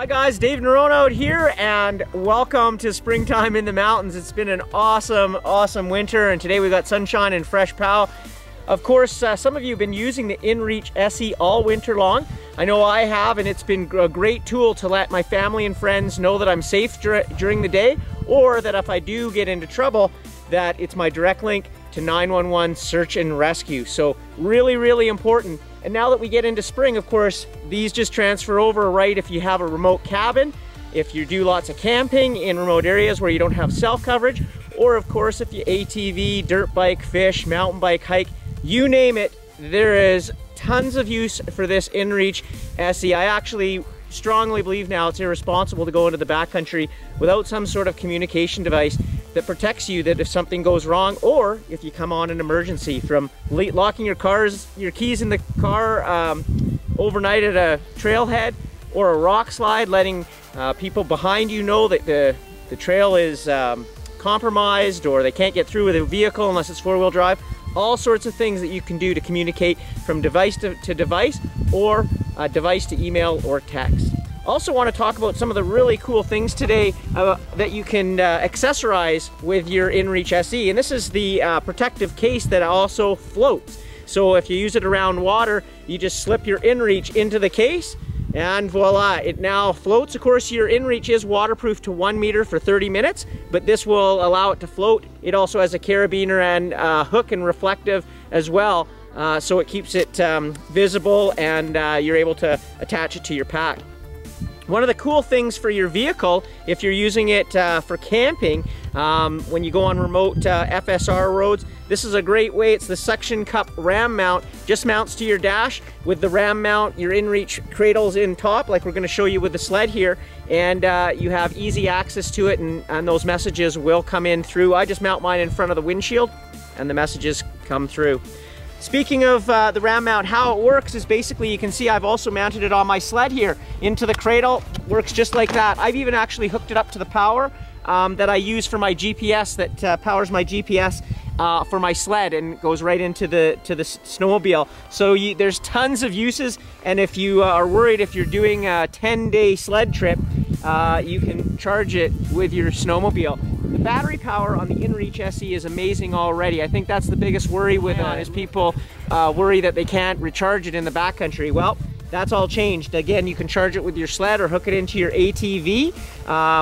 Hi guys, Dave Norona out here, and welcome to springtime in the mountains. It's been an awesome winter, and today we got sunshine and fresh pow. Of course, some of you have been using the inReach SE all winter long. I know I have, and it's been a great tool to let my family and friends know that I'm safe during the day, or that if I do get into trouble, that it's my direct link to 911 search and rescue. So really important. And now that we get into spring, of course, these just transfer over, right? If you have a remote cabin, if you do lots of camping in remote areas where you don't have cell coverage, or of course, if you ATV, dirt bike, fish, mountain bike, hike, you name it, there is tons of use for this inReach SE. I actually strongly believe now it's irresponsible to go into the backcountry without some sort of communication device that protects you, that if something goes wrong, or if you come on an emergency, from locking your keys in the car overnight at a trailhead, or a rock slide, letting people behind you know that the trail is compromised, or they can't get through with a vehicle unless it's four-wheel drive. All sorts of things that you can do to communicate from device to device, or device to email or text. Also want to talk about some of the really cool things today that you can accessorize with your inReach SE. And this is the protective case that also floats. So if you use it around water, you just slip your inReach into the case, and voila, it now floats. Of course, your inReach is waterproof to 1 meter for 30 minutes, but this will allow it to float. It also has a carabiner and hook and reflective as well, so it keeps it visible, and you're able to attach it to your pack. One of the cool things for your vehicle, if you're using it for camping, when you go on remote FSR roads, this is a great way. It's the suction cup ram mount. Just mounts to your dash. With the ram mount, your inReach cradles in top, like we're going to show you with the sled here, and you have easy access to it, and those messages will come in through. I just mount mine in front of the windshield, and the messages come through. Speaking of the ram mount, how it works is basically, you can see I've also mounted it on my sled here into the cradle. Works just like that. I've even actually hooked it up to the power that I use for my GPS, that powers my GPS for my sled, and goes right into the snowmobile. So there's tons of uses, and if you are worried if you're doing a 10-day sled trip, you can charge it with your snowmobile. The battery power on the inReach SE is amazing already. I think that's the biggest worry with is people worry that they can't recharge it in the backcountry. Well, that's all changed. Again, you can charge it with your sled, or hook it into your ATV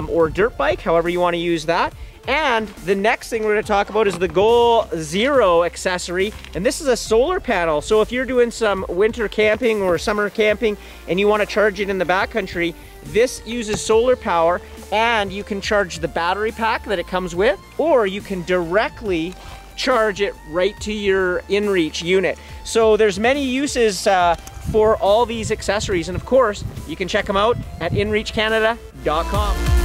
or dirt bike, however you want to use that. And the next thing we're going to talk about is the Goal Zero accessory, and this is a solar panel. So if you're doing some winter camping or summer camping and you want to charge it in the backcountry, this uses solar power, and you can charge the battery pack that it comes with, or you can directly charge it right to your inReach unit. So there's many uses for all these accessories, and of course you can check them out at inReachcanada.com.